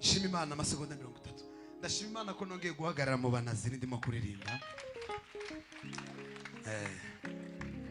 shima Imana amasegonda 30. Ndashima Imana ko nongeye guhagarara mu banaziri ndimo kuririmba.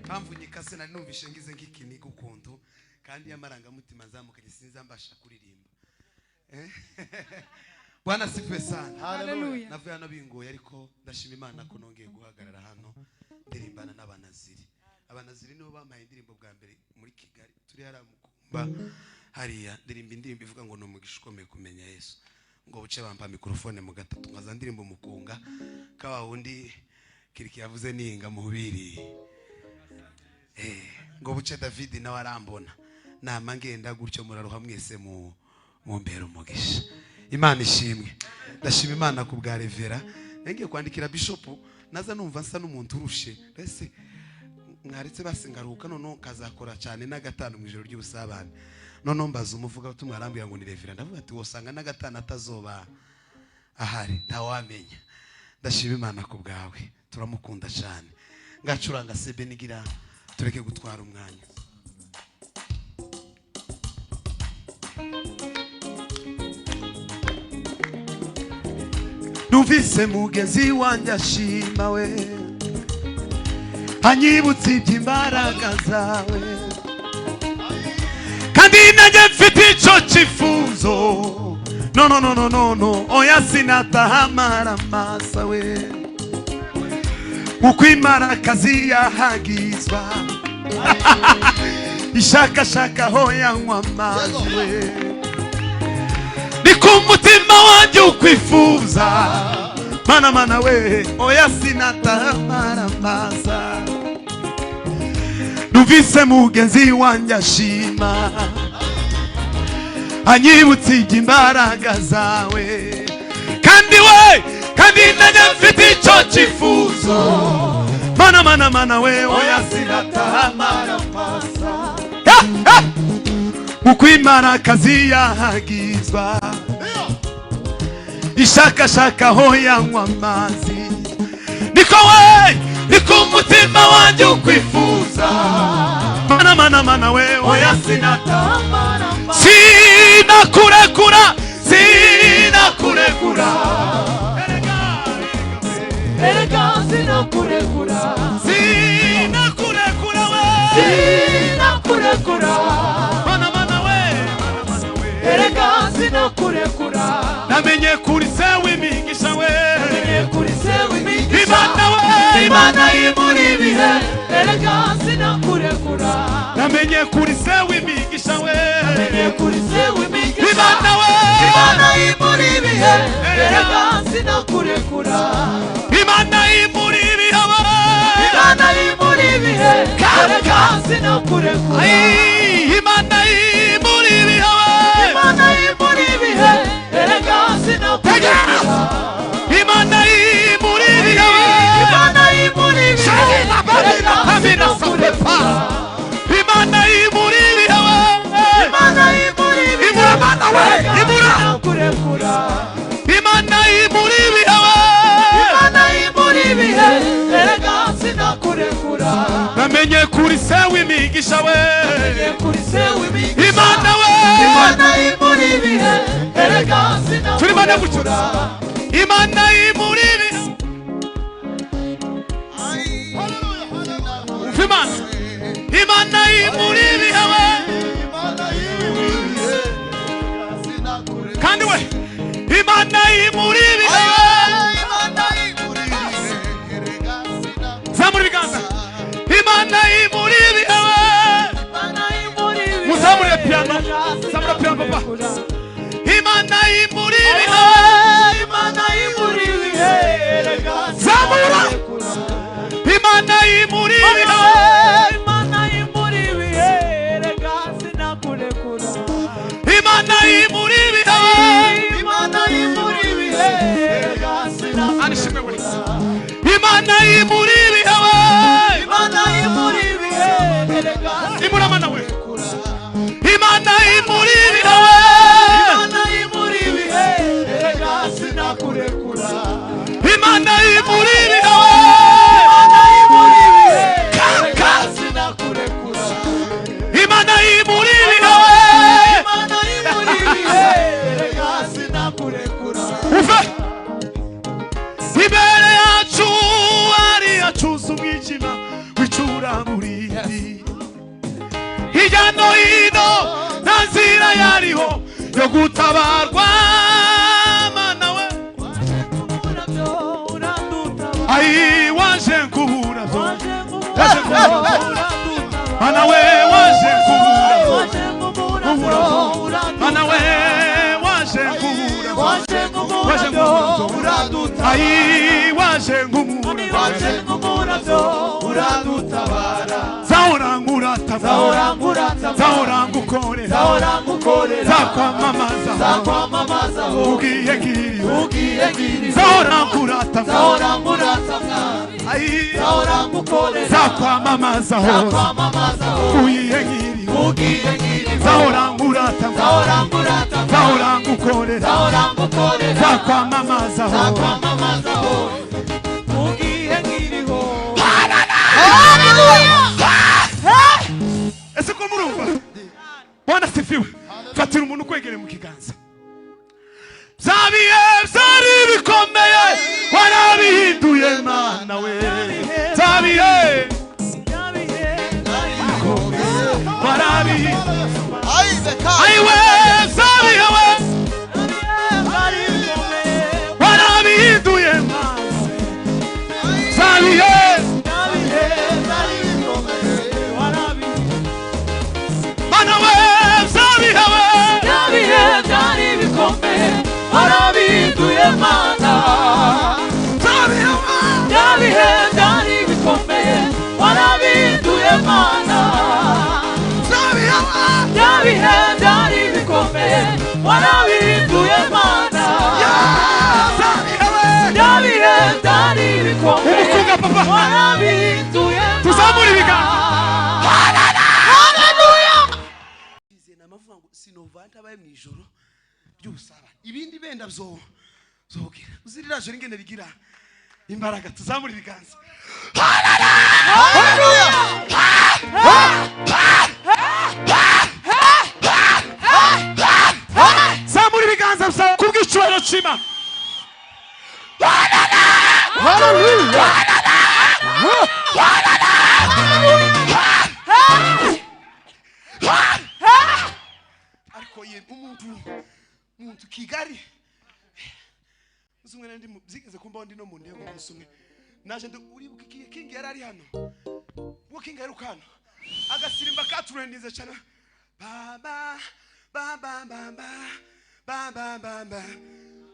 Mpamvu nyikase nari numvishe ngize nk'ikini gukuntu kandi yamaranga mutima zamukanye sinzambasha kuririmba. Bwana sifiwe sana. Haleluya. Navuye hano bingoye ariko ndashima Imana ko nongeye guhagarara hano ndirimbana n'abanaziri. Abanaziri nibo bamaye indirimbo bwa mbere muri Kigali. Turi haramukumba hariya ndirimba indirimbo ivuga ngo no mugisha ukomeye kumenya Yesu. Ngo buce bampa mikrofone mu gatatu nkaza ndirimbo mukunga kawa wundi kiriki yavuze ninga muhubiri. Ngo buce David nawe arambona nama ngenda gutyo muraruha mwese mu mbero umugisha. Imana ishimwe. Ndashima Imana ku bwa Revera. Ngiye kwandikira Bishop naza numva nsa n'umuntu urushe. Ese mwaretse basingaruka none kazakora cyane na gatanu mu ijoro ry'ubusabane. None mbaza umuvuga utumwe arambira ngo ni Revera. Ndavuga ati wosanga na gatanu atazoba ahari ntawamenya. Ndashima Imana ku bwawe. Turamukunda cyane. Ngacuranga sebe nigira tureke gutwara umwanya. Numvise mugezi wanjye ashima we anyibutse iby'imbaraga zawe kandi najye mfite icyo cyifuzo no oya sinatahamara masa we uko imarakazi yahagizwa ishakashaka ho yanywa amazi we niko umutima wanjye ukwifuza mana we oya sinatahamara masa numvise mugenzi wanjye ashima anyibutse iby'imbaraga zawe kandi najye mfite icyo cyifuzo mana we oya sinatahamara masa uko imarakazi yahagizwa ishakashaka ho yanywa amazi niko umutima wanjye ukwifuza mana we oya sinatahamara sinakurekura Erega sinakurekura mana we Erega sinakurekura namenye kuri sewe imigisha we Imana y'imuri bihe Erega sinakurekura namenye kuri sewe imigisha we Imana y'imuri bihe Erega sinakurekura Imana y'imuri bihe Erega sinakurekura Imana y'imuri bihe Erega sinakurekura Imana y'imuri bihe namenye kuri sewe imigisha we Imana y'imuri bihe Erega sinakurekura Imana y'imuri bihe Imana y'imuri bihe kandi we Imana y'imuri bihe zamura ibiganza Imana y'imuri bihe muzamure piano zamura piano papa Imana y'imuri bihe zamura Imana y'imuri bihe Imana y'imuri bihe kurekura imbere yacu ari yacuza umwijima w'icuraburindi hirya no hino nta nzira yariho yo gutabarwa mana we ayi waje kubura byo waje kubura mana we waje kubura mana we waje kubura waje kubura ayi waje kubura byo uradutabara zahora ngukorera zakwamamaza ugiye ngiriho zahora ngurata zakwamamaza ugiye ngiriho zahora ngurata zahora ngukorera zakwamamaza ugiye ngiriho. Ese ko murumva Bwana sifiwe. Fatira umuntu kwegere mu kiganza. Zabiye byari bikomeye warabihinduye mana we zabiye warabihinduye ayiwe zabiye we warabihinduye mana zabiye mana we zabiye we byari bikomeye warabihinduye mana byabihe byari bikomeye warabihinduye mana byabihe byari bikomeye warabihinduye mana byabihe byari bikomeye warabihinduye tuzamura ibiganza haleluya izena amavuga ngo sinovanta baye mu ijoro ry'usaba ibindi benda zogira uzirira joro ingene rigira imbaraga tuzamura ibiganza haleluya zamura ibiganza bisaba kubw'icyubahiro cy'Imana haleluya ariko ye umuntu Kigali uzumwe ndi zigeze kumba ndi no mu ndego musumwe naje uribuka King yari hano wo King yari ukano agasirimba katurendize cyane baba baba baba baba baba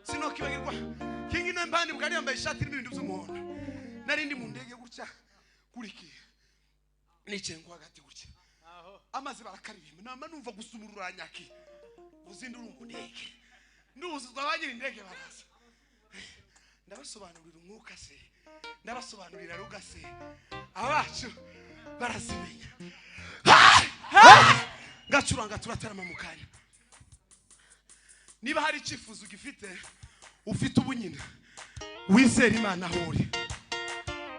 sino kibagirwa King no mbandi bwari yambaye ishati n'ibintu by'umuhondo nari ndi mu ndege gutya kuriki nicengwa hagati gutya amazi barakaririmba nama numva gusumurura nyaki uzindura umundege nduzuzwa abanyiri indege baraza ndabasobanurira umwuka se ndabasobanurira ruga se abacu barazimenya ngacuranga turatarama mu kanya niba hari icyifuzo ugifite ufite ubunyina wizera Imana hori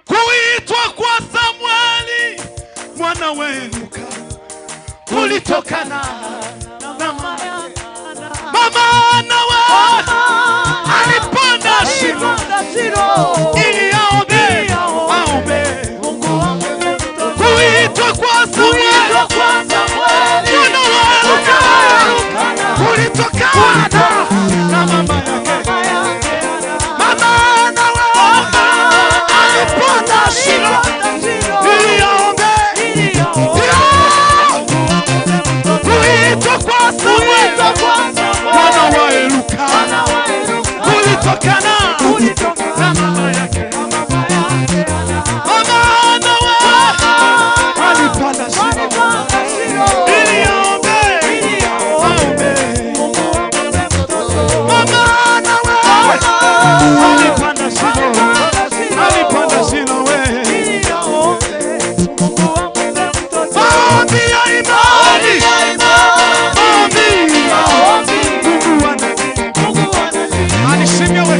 kuitwa kwa Samueli mwana wenu kulitokana na mama nawe alipanda shimo ili aombe kuitwa kwa Samueli mwana wenu kulitokana na mama yake mama nawe alipanda shimo ili aombe kuitwa kwa Samueli mwana wa Eluka kulitokana na mama yake mama nawe alipanda shimo ili aombe mama nawe alipanda shimo we maombi ya imani Mungu anashimia we